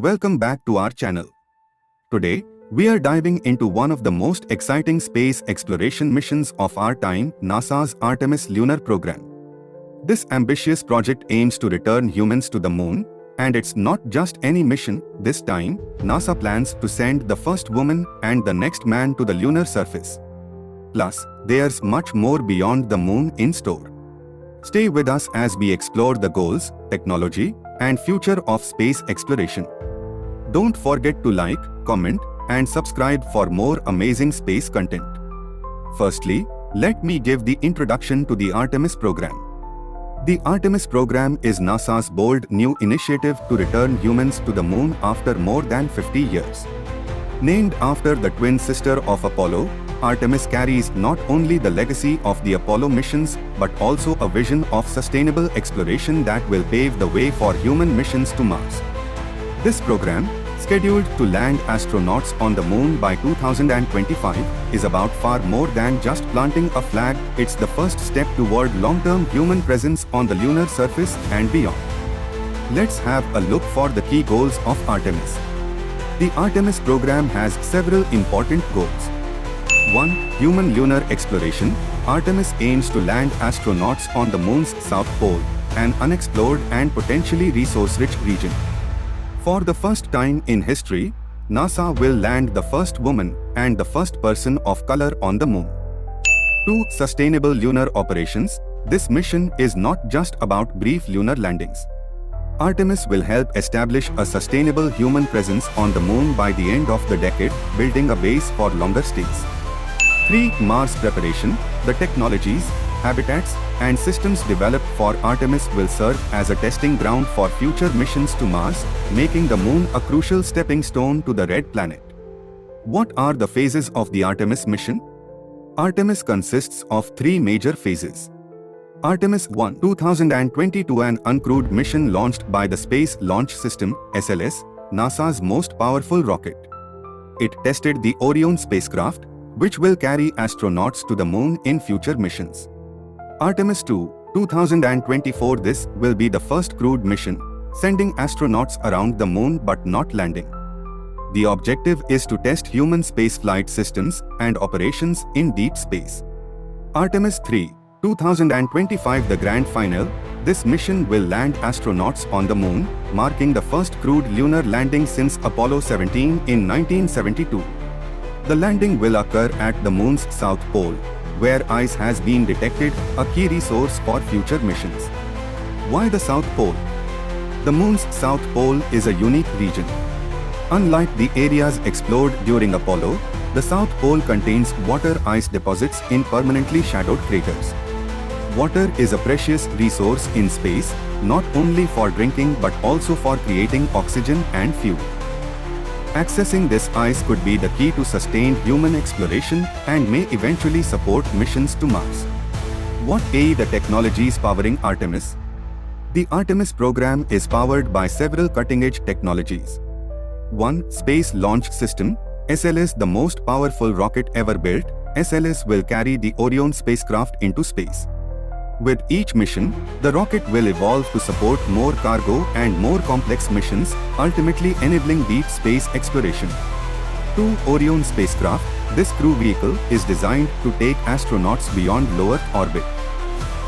welcome back to our channel. Today, we are diving into one of the most exciting space exploration missions of our time, NASA's Artemis Lunar Program. This ambitious project aims to return humans to the moon, and it's not just any mission. This time, NASA plans to send the first woman and the next man to the lunar surface. Plus, there's much more beyond the moon in store. Stay with us as we explore the goals, technology, and future of space exploration. Don't forget to like, comment, and subscribe for more amazing space content. Firstly, let me give the introduction to the Artemis program. The Artemis program is NASA's bold new initiative to return humans to the moon after more than 50 years. Named after the twin sister of Apollo, Artemis carries not only the legacy of the Apollo missions but also a vision of sustainable exploration that will pave the way for human missions to Mars. This program, scheduled to land astronauts on the moon by 2025, is about far more than just planting a flag. It's the first step toward long-term human presence on the lunar surface and beyond. Let's have a look for the key goals of Artemis. The Artemis program has several important goals. 1. Human lunar exploration. Artemis aims to land astronauts on the moon's south pole, an unexplored and potentially resource-rich region. For the first time in history, NASA will land the first woman and the first person of color on the moon. 2. Sustainable lunar operations. This mission is not just about brief lunar landings. Artemis will help establish a sustainable human presence on the moon by the end of the decade, building a base for longer stays. 3. Mars preparation. The technologies, habitats, and systems developed for Artemis will serve as a testing ground for future missions to Mars, making the moon a crucial stepping stone to the Red Planet. What are the phases of the Artemis mission? Artemis consists of 3 major phases. Artemis 1 2022, an uncrewed mission launched by the Space Launch System, SLS, NASA's most powerful rocket. It tested the Orion spacecraft, which will carry astronauts to the moon in future missions. Artemis 2 2024, this will be the first crewed mission, sending astronauts around the moon but not landing. The objective is to test human spaceflight systems and operations in deep space. Artemis 3 2025, the grand final. This mission will land astronauts on the moon, marking the first crewed lunar landing since Apollo 17 in 1972. The landing will occur at the moon's south pole, where ice has been detected, a key resource for future missions. Why the South Pole? The moon's south pole is a unique region. Unlike the areas explored during Apollo, the South Pole contains water ice deposits in permanently shadowed craters. Water is a precious resource in space, not only for drinking but also for creating oxygen and fuel. Accessing this ice could be the key to sustained human exploration and may eventually support missions to Mars. What are the technologies powering Artemis? The Artemis program is powered by several cutting-edge technologies. 1. Space Launch System, SLS, the most powerful rocket ever built. SLS will carry the Orion spacecraft into space. With each mission, the rocket will evolve to support more cargo and more complex missions, ultimately enabling deep space exploration. 2. Orion spacecraft. This crew vehicle is designed to take astronauts beyond low Earth orbit.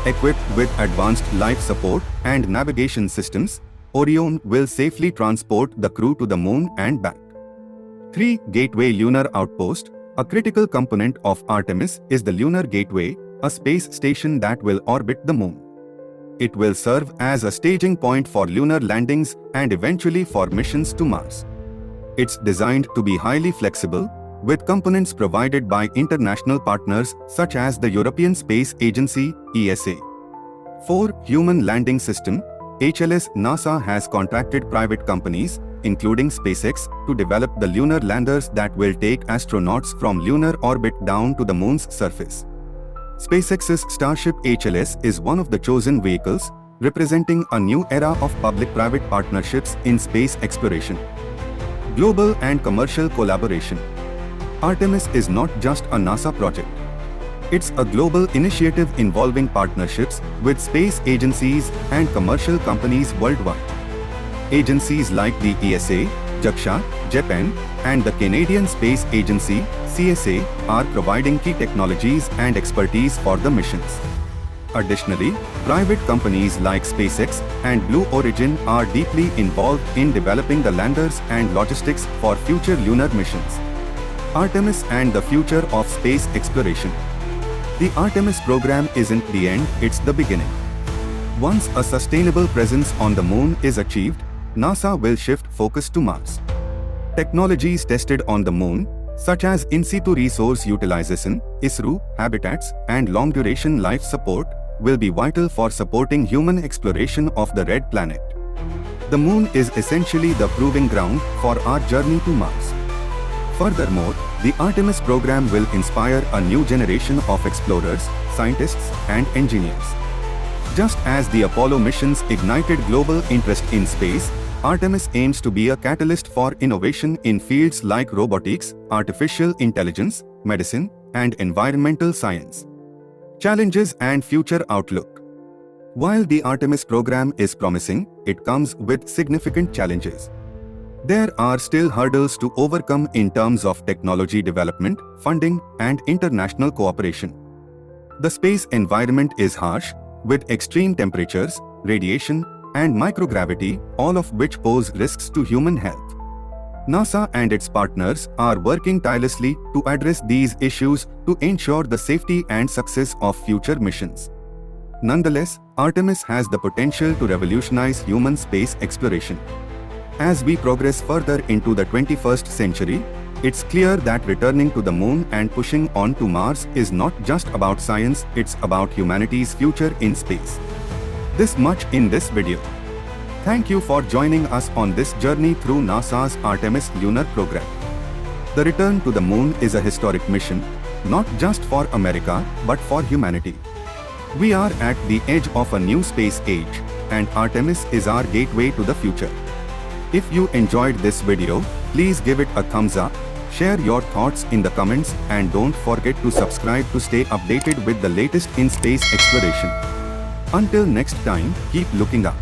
Equipped with advanced life support and navigation systems, Orion will safely transport the crew to the moon and back. 3. Gateway Lunar Outpost. A critical component of Artemis is the Lunar Gateway, a space station that will orbit the moon. It will serve as a staging point for lunar landings and eventually for missions to Mars. It's designed to be highly flexible, with components provided by international partners such as the European Space Agency, ESA. 4. Human Landing System, HLS. NASA has contracted private companies, including SpaceX, to develop the lunar landers that will take astronauts from lunar orbit down to the moon's surface. SpaceX's Starship HLS is one of the chosen vehicles, representing a new era of public-private partnerships in space exploration. Global and commercial collaboration. Artemis is not just a NASA project. It's a global initiative involving partnerships with space agencies and commercial companies worldwide. Agencies like the ESA, JAXA, Japan, and the Canadian Space Agency, CSA, are providing key technologies and expertise for the missions. Additionally, private companies like SpaceX and Blue Origin are deeply involved in developing the landers and logistics for future lunar missions. Artemis and the future of space exploration. The Artemis program isn't the end, it's the beginning. Once a sustainable presence on the moon is achieved, NASA will shift focus to Mars. Technologies tested on the moon, such as in situ resource utilization, ISRO, habitats, and long-duration life support, will be vital for supporting human exploration of the red planet. The moon is essentially the proving ground for our journey to Mars. Furthermore, the Artemis program will inspire a new generation of explorers, scientists, and engineers. Just as the Apollo missions ignited global interest in space, Artemis aims to be a catalyst for innovation in fields like robotics, artificial intelligence, medicine, and environmental science. Challenges and future outlook. While the Artemis program is promising, it comes with significant challenges. There are still hurdles to overcome in terms of technology development, funding, and international cooperation. The space environment is harsh, with extreme temperatures, radiation, and microgravity, all of which pose risks to human health. NASA and its partners are working tirelessly to address these issues to ensure the safety and success of future missions. Nonetheless, Artemis has the potential to revolutionize human space exploration. As we progress further into the 21st century, it's clear that returning to the moon and pushing on to Mars is not just about science, it's about humanity's future in space. This much in this video. Thank you for joining us on this journey through NASA's Artemis Lunar Program. The return to the moon is a historic mission, not just for America, but for humanity. We are at the edge of a new space age, and Artemis is our gateway to the future. If you enjoyed this video, please give it a thumbs up, share your thoughts in the comments, and don't forget to subscribe to stay updated with the latest in space exploration. Until next time, keep looking up.